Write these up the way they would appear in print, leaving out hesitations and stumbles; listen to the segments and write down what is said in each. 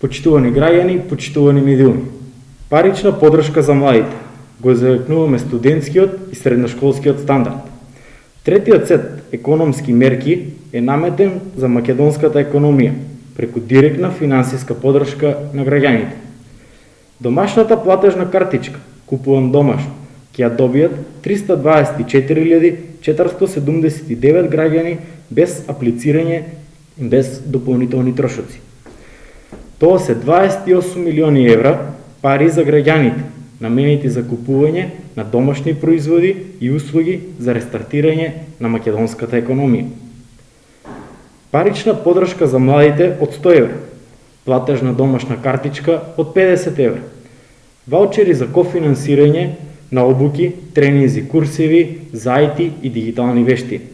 Почитувани граѓани, почитувани медиуми. Парична поддршка за младите. Го зајакнуваме студентскиот и средношколскиот стандард. Третиот сет економски мерки е наметен за македонската економија, преку директна финансиска поддршка на граѓаните. Домашната платежна картичка, купувам домашно, ќе ја добијат 324.479 граѓани без аплицирање и без дополнителни трошоци. Тоа се 28 милиони евра пари за граѓаните, наменети за купување на домашни производи и услуги за рестартирање на македонската економија. Парична поддршка за младите од 100 евра, платежна домашна картичка од 50 евра, ваучери за кофинансирање на обуки, тренинзи, курсеви за IT и дигитални вештини.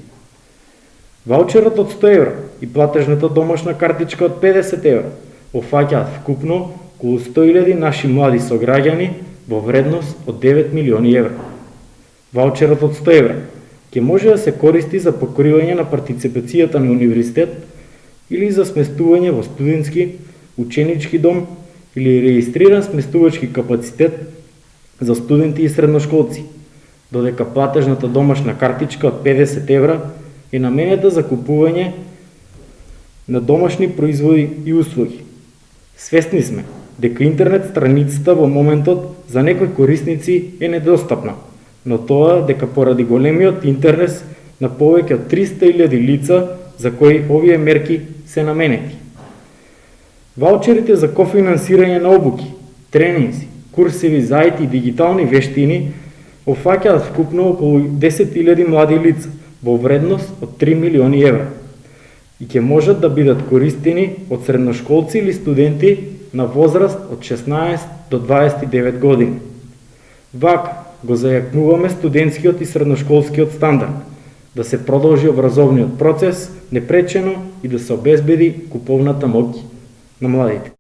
Ваучерот од 100 евра и платежната домашна картичка од 50 евра офаќаат вкупно околу 100.000 наши млади сограѓани во вредност од 9 милиони евра. Ваучерот од 100 евра ќе може да се користи за покривање на партиципацијата на универзитет или за сместување во студентски, ученички дом или реистриран сместувачки капацитет за студенти и средношколци, додека платежната домашна картичка од 50 евра е наменета за купување на домашни производи и услуги. Свесни сме дека интернет страницата во моментот за некои корисници е недостапна, но тоа дека поради големиот интерес на повеќе од 300.000 лица за кои овие мерки се наменети. Ваучерите за кофинансирање на обуки, тренинзи, курсеви за IT и дигитални вештини офаќаат вкупно околу 10.000 млади лица во вредност од 3 милиони евра и ќе можат да бидат користени од средношколци или студенти на возраст од 16 до 29 години. Вака го зајакнуваме студентскиот и средношколскиот стандард, да се продолжи образовниот процес непречено и да се обезбеди куповната моќ на младите.